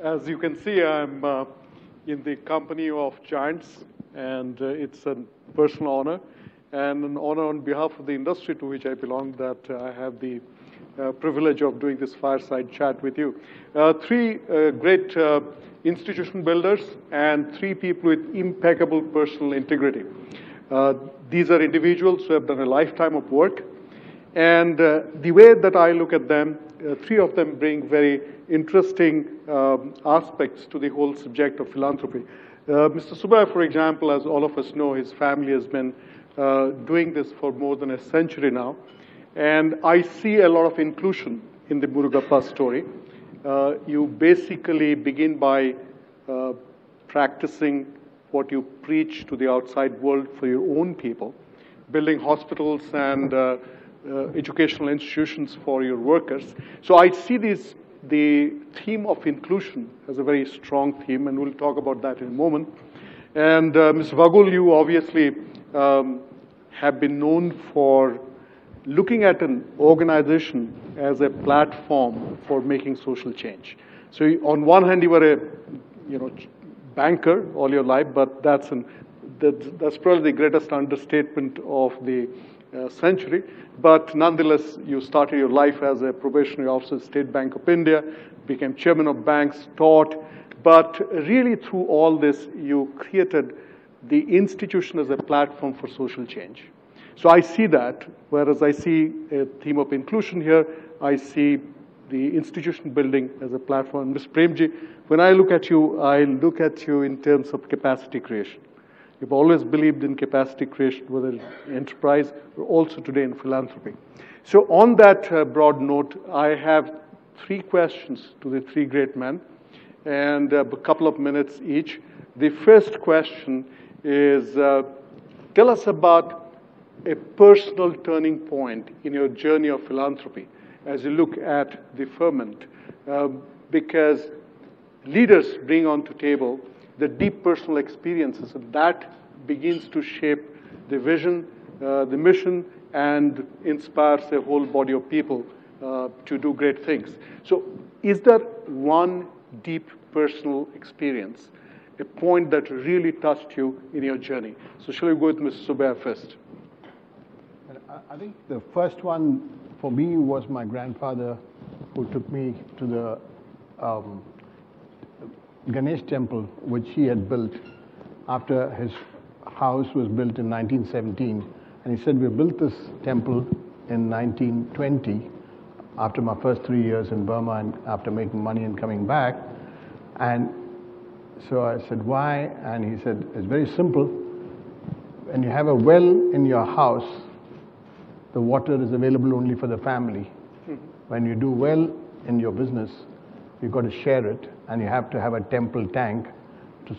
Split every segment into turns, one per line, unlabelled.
As you can see, I'm in the company of giants, and it's a personal honor and an honor on behalf of the industry to which I belong that I have the privilege of doing this fireside chat with you. Three great institution builders and three people with impeccable personal integrity. These are individuals who have done a lifetime of work, and the way that I look at them, three of them bring very interesting aspects to the whole subject of philanthropy. Mr. Subbiah, for example, as all of us know, his family has been doing this for more than a century now. And I see a lot of inclusion in the Murugappa story. You basically begin by practicing what you preach to the outside world for your own people, building hospitals and educational institutions for your workers. So I see the theme of inclusion as a very strong theme, and we'll talk about that in a moment. And Mr. Vaghul, you obviously have been known for looking at an organization as a platform for making social change. So on one hand, you were a banker all your life, but that's probably the greatest understatement of the century. But nonetheless, you started your life as a probationary officer at State Bank of India, became chairman of banks, taught. But really through all this, you created the institution as a platform for social change. So I see that, whereas I see a theme of inclusion here, I see the institution building as a platform. Ms. Premji, when I look at you in terms of capacity creation. You've always believed in capacity creation, whether in enterprise or also today in philanthropy. So on that broad note, I have three questions to the three great men, and a couple of minutes each. The first question is, tell us about a personal turning point in your journey of philanthropy as you look at the ferment, because leaders bring onto table the deep personal experiences, and that begins to shape the vision, the mission, and inspires a whole body of people to do great things. So is there one deep personal experience, a point that really touched you in your journey? So shall we go with Mr. Subbiah first?
I think the first one for me was my grandfather, who took me to the Ganesh temple, which he had built after his house was built in 1917. And he said, we built this temple in 1920, after my first 3 years in Burma and after making money and coming back. And so I said, why? And he said, it's very simple. When you have a well in your house, the water is available only for the family. When you do well in your business, you've got to share it, and you have to have a temple tank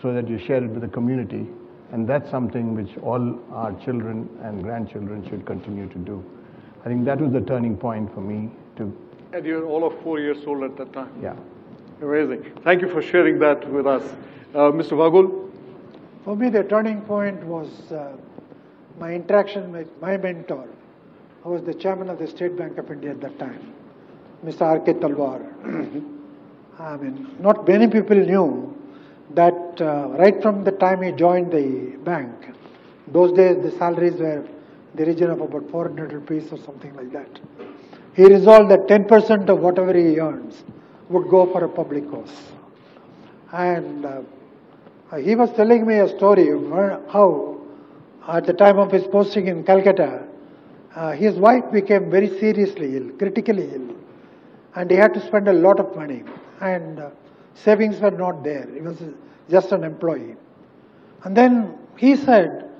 so that you share it with the community. And that's something which all our children and grandchildren should continue to do. I think that was the turning point for me too.
And you're all of 4 years old at that time.
Yeah.
Amazing. Thank you for sharing that with us. Mr. Vaghul?
For me, the turning point was my interaction with my mentor, who was the chairman of the State Bank of India at that time, Mr. R.K. Talwar. I mean, not many people knew that right from the time he joined the bank, those days the salaries were in the region of about 400 rupees or something like that. He resolved that 10% of whatever he earns would go for a public cause. And he was telling me a story of how at the time of his posting in Calcutta, his wife became very seriously ill, critically ill, and he had to spend a lot of money, and savings were not there. He was just an employee. And then he said,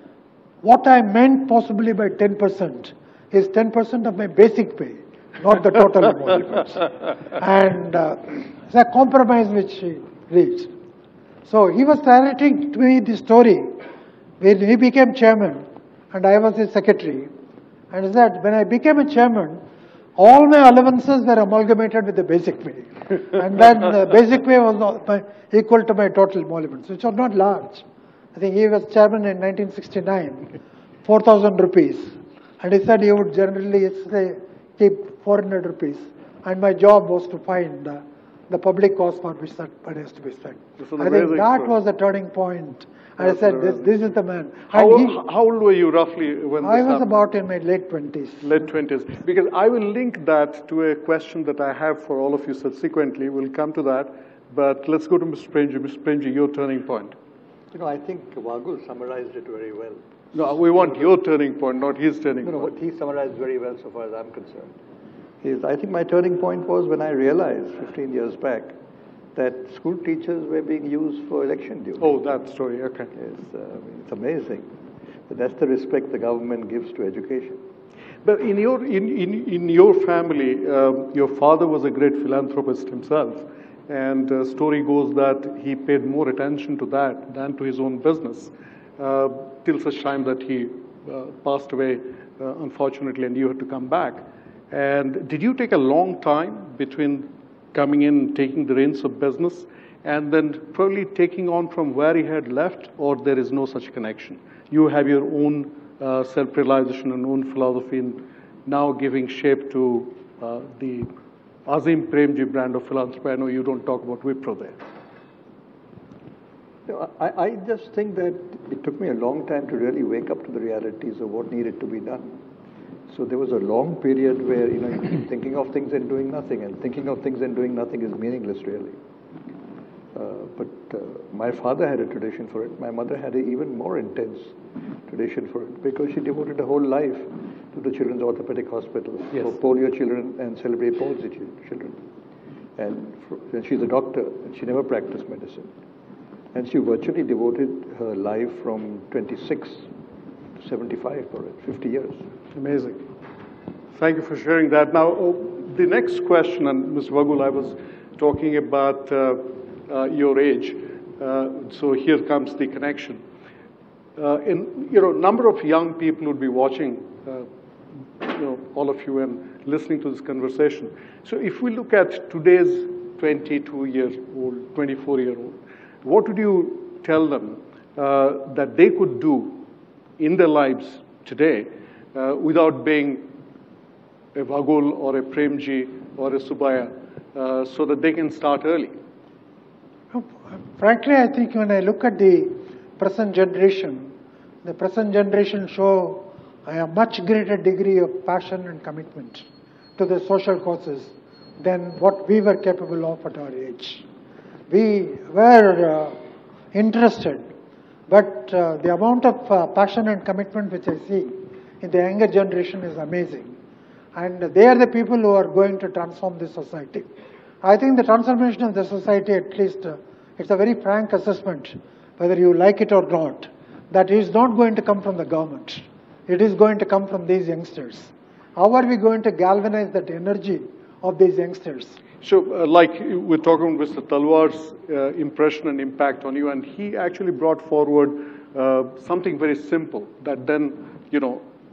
what I meant possibly by 10% is 10% of my basic pay, not the total emoluments. And it's a compromise which he reached. So he was narrating to me the story when he became chairman and I was his secretary. And he said, when I became a chairman, all my allowances were amalgamated with the basic pay. And then the basic pay was equal to my total emoluments, which was not large. I think he was chairman in 1969, 4,000 rupees. And he said he would generally say, keep 400 rupees. And my job was to find the public cause for which that money has to be spent. I think
amazing
that
story.
was the turning point. And I said, this is the man.
How old were you roughly when this
I was
happened?
about in my late 20s.
Late 20s. Because I will link that to a question that I have for all of you subsequently. We'll come to that. But let's go to Mr. Premji. Mr. Premji, your turning point.
I think Vaghul summarized it very well.
No, we want your turning point, not his turning point.
What he summarized very well so far as I'm concerned. I think my turning point was when I realized 15 years back that school teachers were being used for election duty.
Oh, that story, okay.
It's amazing. But that's the respect the government gives to education.
But in your family, your father was a great philanthropist himself. And the story goes that he paid more attention to that than to his own business, till such time that he passed away, unfortunately, and you had to come back. And did you take a long time between coming in, taking the reins of business, and then probably taking on from where he had left, or there is no such connection? You have your own self-realization and own philosophy in now giving shape to the Azim Premji brand of philanthropy. I know you don't talk about Wipro there.
I just think that it took me a long time to really wake up to the realities of what needed to be done. So there was a long period where, you keep thinking of things and doing nothing, and thinking of things and doing nothing is meaningless, really. But my father had a tradition for it. My mother had an even more intense tradition for it, because she devoted her whole life to the Children's Orthopedic Hospital for polio children and cerebral palsy children. And she's a doctor, and she never practiced medicine. And she virtually devoted her life from 26 to 75 for it, 50 years.
Amazing. Thank you for sharing that. Now, the next question, and Mr. Vaghul, I was talking about your age. So here comes the connection. Number of young people would be watching, all of you, and listening to this conversation. So if we look at today's 22-year-old, 24-year-old, what would you tell them that they could do in their lives today without being a Vaghul or a Premji or a Subbiah, so that they can start early?
Frankly, I think when I look at the present generation show a much greater degree of passion and commitment to the social causes than what we were capable of at our age. We were interested, but the amount of passion and commitment which I see in the younger generation is amazing. And they are the people who are going to transform this society. I think the transformation of the society, at least, it's a very frank assessment, whether you like it or not, that is not going to come from the government. It is going to come from these youngsters. How are we going to galvanize that energy of these youngsters?
So, like we're talking with Mr. Talwar's impression and impact on you, and he actually brought forward something very simple that then,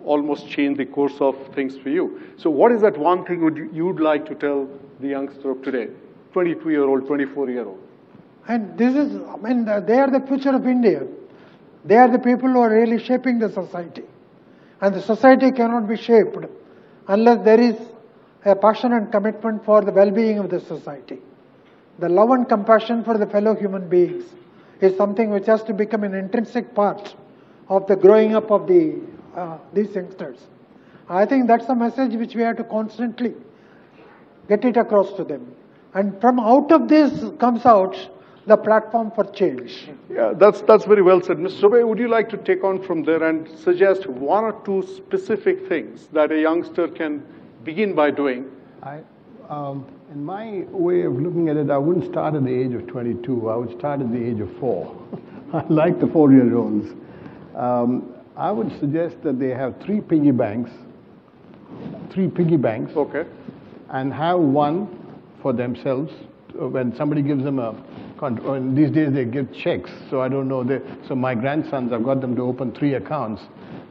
almost changed the course of things for you. So what is that one thing you'd like to tell the youngster of today, 22-year-old, 24-year-old?
And this is, they are the future of India. They are the people who are really shaping the society. And the society cannot be shaped unless there is a passion and commitment for the well-being of the society. The love and compassion for the fellow human beings is something which has to become an intrinsic part of the growing up of these youngsters. I think that's a message which we have to constantly get it across to them. And from out of this comes out the platform for change.
Yeah, that's very well said. Mr. Subbiah, would you like to take on from there and suggest one or two specific things that a youngster can begin by doing?
In my way of looking at it, I wouldn't start at the age of 22. I would start at the age of 4. I like the 4-year-olds. I would suggest that they have 3 piggy banks.
Okay.
And have one for themselves. When somebody gives them these days they give checks, so I don't know. So my grandsons, I've got them to open 3 accounts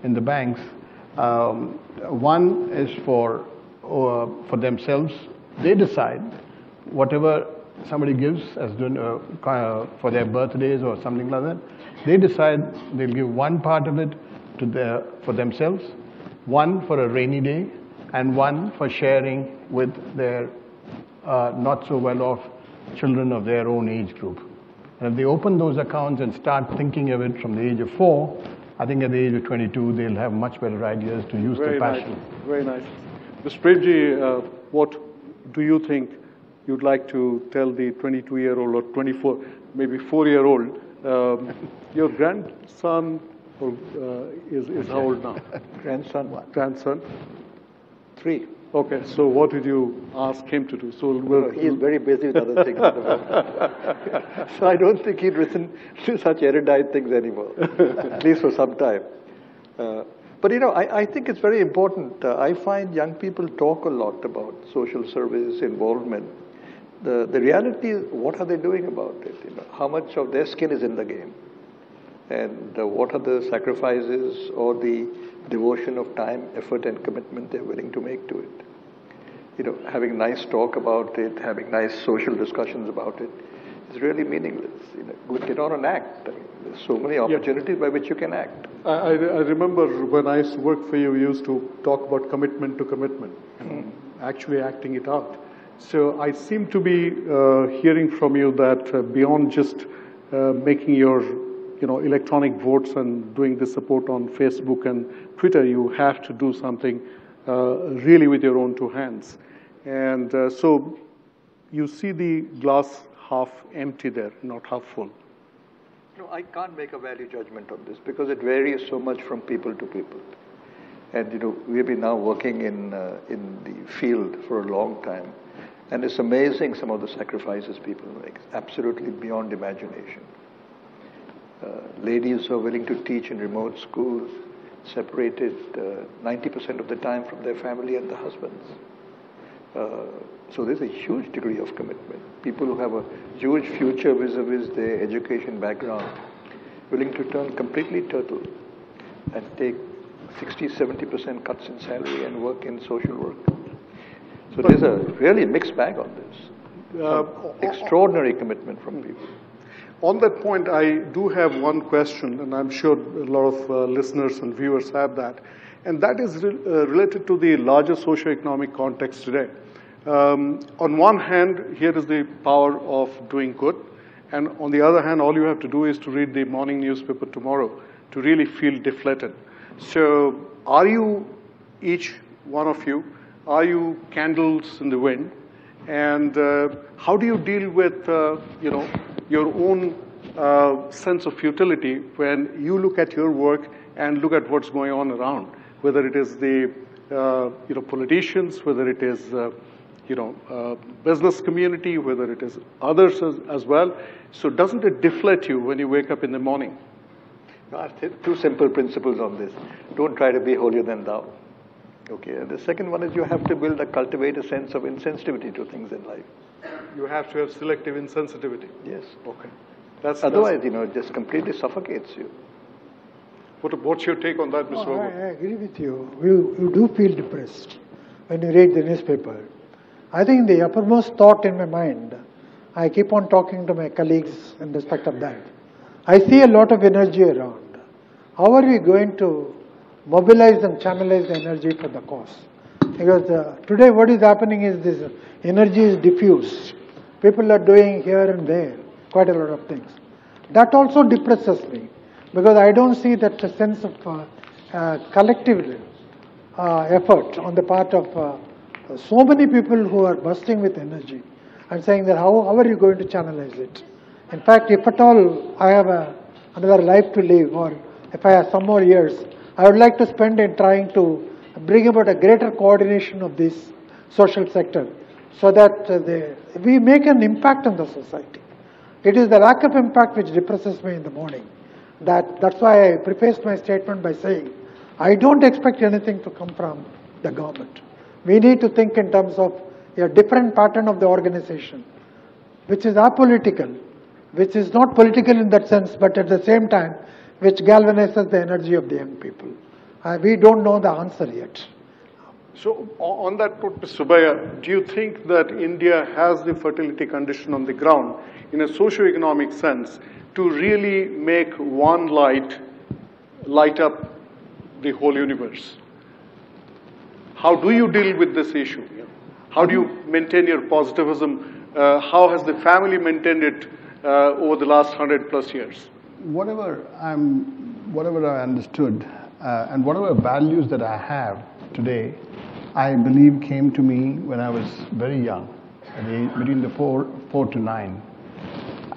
in the banks. One is for themselves. They decide whatever somebody gives as for their birthdays or something like that. They decide they'll give one part of it for themselves, one for a rainy day, and one for sharing with their not so well off children of their own age group. And if they open those accounts and start thinking of it from the age of 4, I think at the age of 22, they'll have much better ideas to use their passion.
Nice. Very nice. Mr. Premji, what do you think you'd like to tell the 22-year-old or 24, maybe 4-year-old? Your grandson is how old now?
Grandson what?
Grandson?
3.
Okay, so what did you ask him to do? So
he's very busy with other things at the moment. So I don't think he'd listen to such erudite things anymore, at least for some time. But I think it's very important. I find young people talk a lot about social service, involvement. The reality is, what are they doing about it? How much of their skin is in the game? And what are the sacrifices or the devotion of time, effort, and commitment they're willing to make to it? Having nice talk about it, having nice social discussions about it is really meaningless. Get on and act. There's so many opportunities by which you can act.
I remember when I used to work for you, we used to talk about commitment to commitment, and actually acting it out. So I seem to be hearing from you that beyond just making your electronic votes and doing the support on Facebook and Twitter, you have to do something really with your own 2 hands. And so you see the glass half empty there, not half full.
I can't make a value judgment on this because it varies so much from people to people. And we've been now working in the field for a long time, and it's amazing some of the sacrifices people make. Absolutely beyond imagination. Ladies who are willing to teach in remote schools, separated 90% of the time from their family and the husbands. So there's a huge degree of commitment. People who have a huge future vis-a-vis their education background, willing to turn completely turtle and take 60-70% cuts in salary and work in social work. So there's a really mixed bag on this. Extraordinary commitment from people.
On that point, I do have one question, and I'm sure a lot of listeners and viewers have that, and that is related to the larger socioeconomic context today. On one hand, here is the power of doing good, and on the other hand, all you have to do is to read the morning newspaper tomorrow to really feel deflated. So are you, each one of you, are you candles in the wind? And how do you deal with, your own sense of futility when you look at your work and look at what's going on around, whether it is the politicians, whether it is business community, whether it is others as well. So doesn't it deflate you when you wake up in the morning?
No, I've 2 simple principles on this. Don't try to be holier than thou. Okay, and the second one is you have to cultivate a sense of insensitivity to things in life.
You have to have selective insensitivity.
Yes.
Okay.
Otherwise, it just completely suffocates you.
What's your take on that, Mr. Vaghul?
I agree with you. You do feel depressed when you read the newspaper. I think the uppermost thought in my mind, I keep on talking to my colleagues in respect of that. I see a lot of energy around. How are we going to mobilize and channelize the energy for the cause? Because today what is happening is this energy is diffused. People are doing here and there quite a lot of things. That also depresses me because I don't see that sense of collective effort on the part of so many people who are bursting with energy and saying that how are you going to channelize it? In fact, if at all I have another life to live, or if I have some more years, I would like to spend in trying to bring about a greater coordination of this social sector so that we make an impact on the society. It is the lack of impact which depresses me in the morning. That's why I prefaced my statement by saying, I don't expect anything to come from the government. We need to think in terms of a different pattern of the organization, which is apolitical, which is not political in that sense, but at the same time, which galvanizes the energy of the young people. We don't know the answer yet.
So on that point, Mr. Subbiah, do you think that India has the fertility condition on the ground in a socio-economic sense to really make one light up the whole universe? How do you deal with this issue? How do you maintain your positivism How has the family maintained it over the last 100+ years?
Whatever I understood and whatever values that I have today, I believe came to me when I was very young, between the 4 to 9.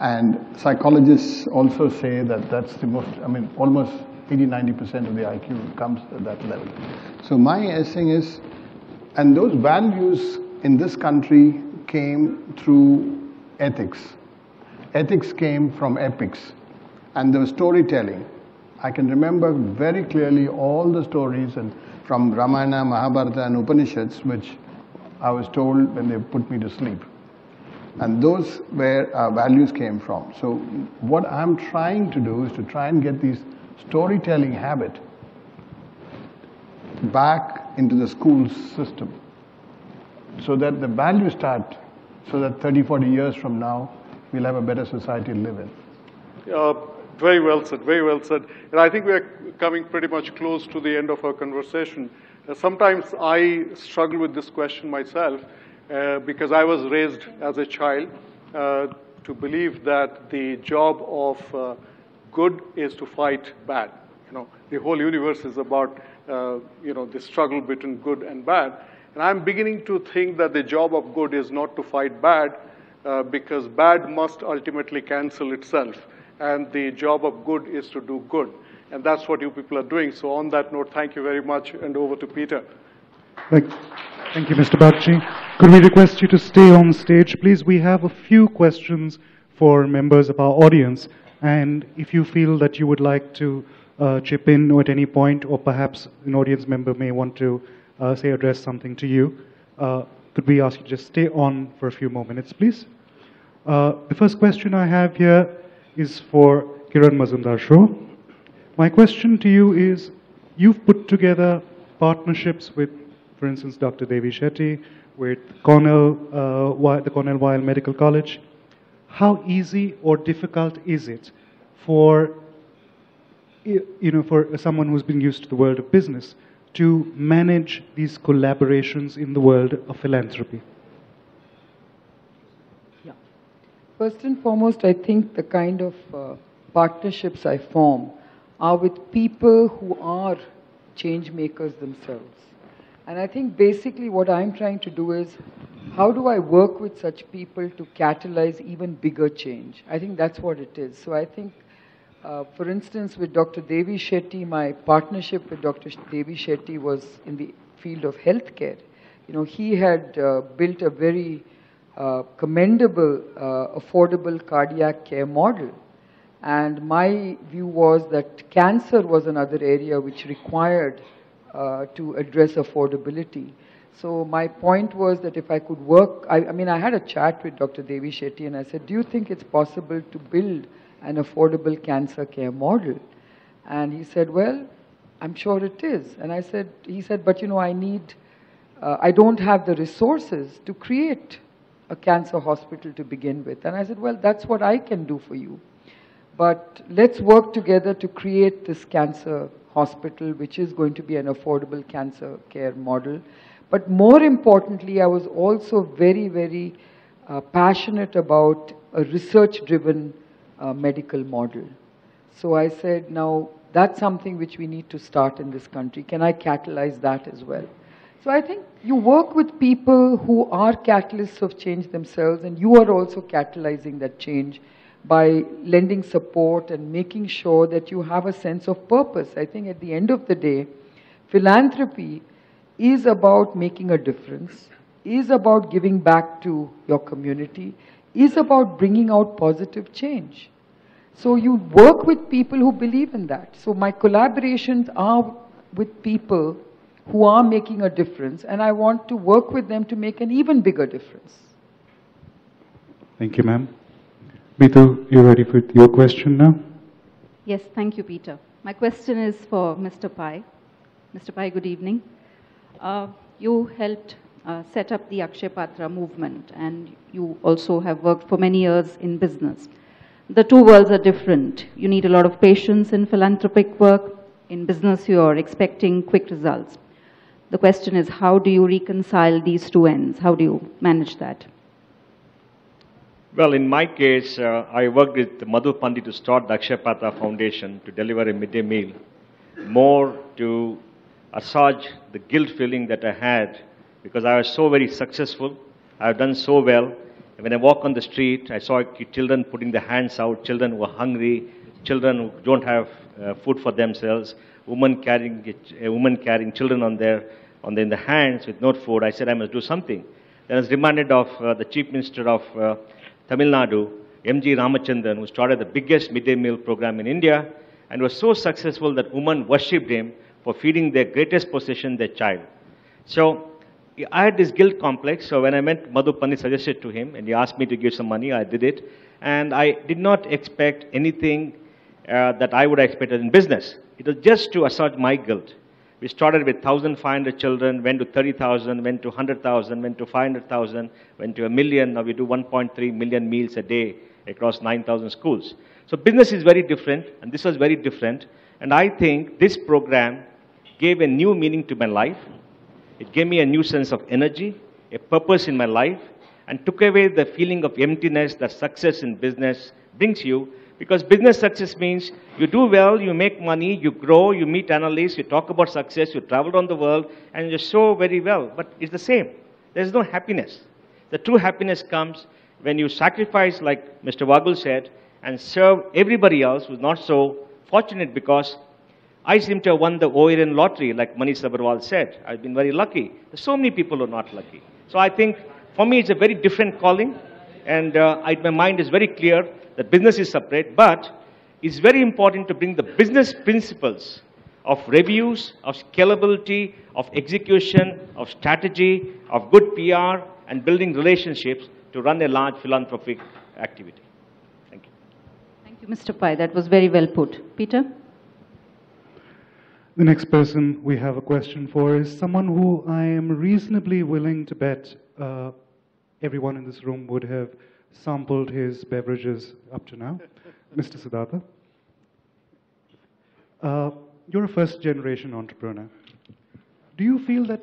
And psychologists also say that that's the most, almost 80-90% of the IQ comes at that level. So my essay is, and those values in this country came through ethics. Ethics came from epics. And the storytelling. I can remember very clearly all the stories and from Ramayana, Mahabharata and Upanishads, which I was told when they put me to sleep. And those where our values came from. So what I'm trying to do is to try and get these storytelling habit back into the school system so that the values start, so that 30, 40 years from now, we'll have a better society to live in.
Very well said, very well said. And I think we are coming pretty much close to the end of our conversation. Sometimes I struggle with this question myself because I was raised as a child to believe that the job of good is to fight bad. The whole universe is about the struggle between good and bad. And I'm beginning to think that the job of good is not to fight bad because bad must ultimately cancel itself. And the job of good is to do good. And that's what you people are doing. So on that note, thank you very much, and over to Peter.
Thank you, Mr. Bagchi. Could we request you to stay on stage, please? We have a few questions for members of our audience. And if you feel that you would like to chip in at any point, or perhaps an audience member may want to, address something to you, could we ask you to just stay on for a few more minutes, please? The first question I have here is for Kiran Mazumdar-Shaw. My question to you is, you've put together partnerships with, for instance, Dr. Devi Shetty, with the Cornell Weill Medical College. How easy or difficult is it for, for someone who's been used to the world of business to manage these collaborations in the world of philanthropy?
First and foremost, I think the kind of partnerships I form are with people who are change makers themselves. And I think basically what I'm trying to do is, how do I work with such people to catalyze even bigger change? I think that's what it is. So I think, for instance, with Dr. Devi Shetty, my partnership with Dr. Devi Shetty was in the field of healthcare. He had built a very commendable, affordable cardiac care model. And my view was that cancer was another area which required to address affordability. So my point was that if I could work, I had a chat with Dr. Devi Shetty and I said, do you think it's possible to build an affordable cancer care model? And he said, well, I'm sure it is. And he said, but I don't have the resources to create a cancer hospital to begin with. And I said, well, that's what I can do for you. But let's work together to create this cancer hospital, which is going to be an affordable cancer care model. But more importantly, I was also very, very passionate about a research-driven medical model. So I said, now, that's something which we need to start in this country. Can I catalyze that as well? So I think you work with people who are catalysts of change themselves, and you are also catalyzing that change by lending support and making sure that you have a sense of purpose. I think at the end of the day, philanthropy is about making a difference, is about giving back to your community, is about bringing out positive change. So you work with people who believe in that. So my collaborations are with people who are making a difference, and I want to work with them to make an even bigger difference.
Thank you, ma'am. Bitu, you ready for your question now?
Yes, thank you, Peter. My question is for Mr. Pai. Mr. Pai, good evening. You helped set up the Akshay Patra movement, and you also have worked for many years in business. The two worlds are different. You need a lot of patience in philanthropic work. In business, you are expecting quick results. The question is, how do you reconcile these two ends? How do you manage that?
Well, in my case, I worked with Madhu Pandit to start the Akshaya Patra Foundation to deliver a midday meal, more to assuage the guilt feeling that I had because I was so very successful. I have done so well. And when I walk on the street, I saw children putting their hands out, children who are hungry, children who don't have food for themselves, women carrying children in the hands with no food. I said I must do something. Then I was reminded of the Chief Minister of Tamil Nadu, M.G. Ramachandran, who started the biggest midday meal program in India and was so successful that women worshipped him for feeding their greatest possession, their child. So I had this guilt complex. So when I met Madhu Pandit, suggested to him, and he asked me to give some money, I did it. And I did not expect anything that I would have expected in business. It was just to assuage my guilt. We started with 1,500 children, went to 30,000, went to 100,000, went to 500,000, went to 1 million. Now we do 1.3 million meals a day across 9,000 schools. So business is very different, and this was very different. And I think this program gave a new meaning to my life. It gave me a new sense of energy, a purpose in my life, and took away the feeling of emptiness that success in business brings you. Because business success means you do well, you make money, you grow, you meet analysts, you talk about success, you travel around the world, and you show very well. But it's the same. There's no happiness. The true happiness comes when you sacrifice, like Mr. Vaghul said, and serve everybody else who's not so fortunate, because I seem to have won the Orion lottery, like Manish Sabharwal said. I've been very lucky. There's so many people who are not lucky. So I think, for me, it's a very different calling, and my mind is very clear that business is separate, but it's very important to bring the business principles of reviews, of scalability, of execution, of strategy, of good PR, and building relationships to run a large philanthropic activity. Thank you.
Thank you, Mr. Pai. That was very well put. Peter?
The next person we have a question for is someone who I am reasonably willing to bet everyone in this room would have sampled his beverages up to now, Mr. Siddhartha. You're a first-generation entrepreneur. Do you feel that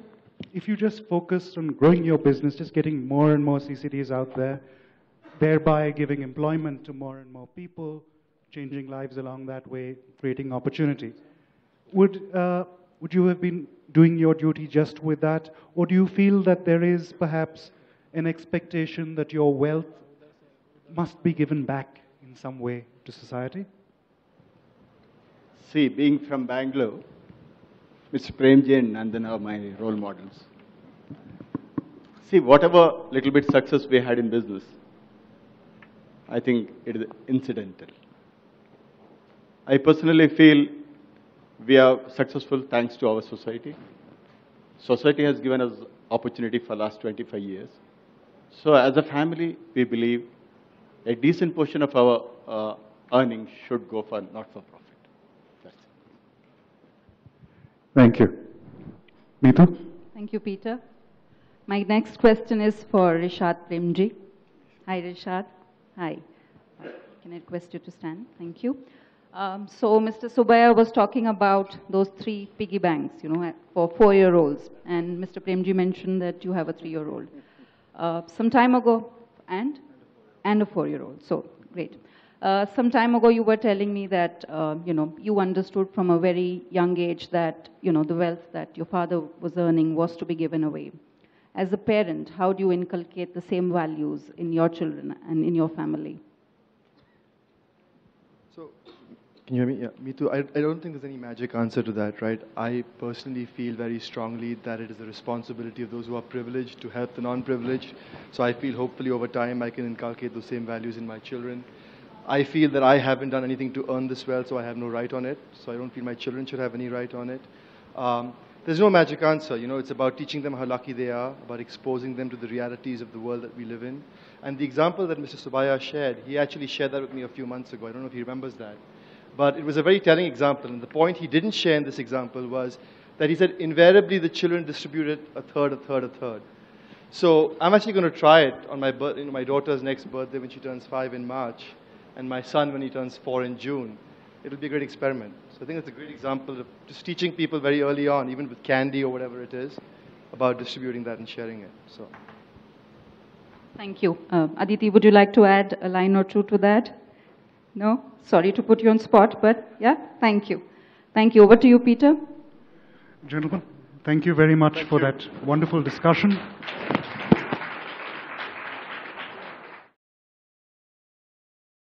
if you just focused on growing your business, just getting more and more CCDs out there, thereby giving employment to more and more people, changing lives along that way, creating opportunity, would you have been doing your duty just with that? Or do you feel that there is perhaps an expectation that your wealth must be given back in some way to society?
See, being from Bangalore, Mr. Premji and Nandan are my role models. See, whatever little bit success we had in business, I think it is incidental. I personally feel we are successful thanks to our society. Society has given us opportunity for the last 25 years. So as a family, we believe a decent portion of our earnings should go for not-for-profit. That's it.
Thank you. Neetu?
Thank you, Peter. My next question is for Rishad Premji. Hi, Rishad. Hi. Can I request you to stand? Thank you. So Mr. Subbiah was talking about those 3 piggy banks, for 4-year-olds. And Mr. Premji mentioned that you have a 3-year-old. Some time ago, and a 4-year-old. So, great. Some time ago, you were telling me that, you understood from a very young age that, the wealth that your father was earning was to be given away. As a parent, how do you inculcate the same values in your children and in your family?
So, can you hear me? Yeah, me too. I don't think there's any magic answer to that, right? I personally feel very strongly that it is the responsibility of those who are privileged to help the non-privileged. So I feel hopefully over time I can inculcate those same values in my children. I feel that I haven't done anything to earn this wealth, so I have no right on it. So I don't feel my children should have any right on it. There's no magic answer. It's about teaching them how lucky they are, about exposing them to the realities of the world that we live in. And the example that Mr. Subbiah shared, he actually shared that with me a few months ago. I don't know if he remembers that. But it was a very telling example. And the point he didn't share in this example was that he said invariably the children distributed a third, a third, a third. So I'm actually going to try it on my my daughter's next birthday when she turns 5 in March, and my son when he turns 4 in June. It'll be a great experiment. So I think it's a great example of just teaching people very early on, even with candy or whatever it is, about distributing that and sharing it. So.
Thank you. Aditi, would you like to add a line or two to that? No? Sorry to put you on spot, but yeah, thank you. Thank you. Over to you, Peter.
Gentlemen, thank you very much for that wonderful discussion.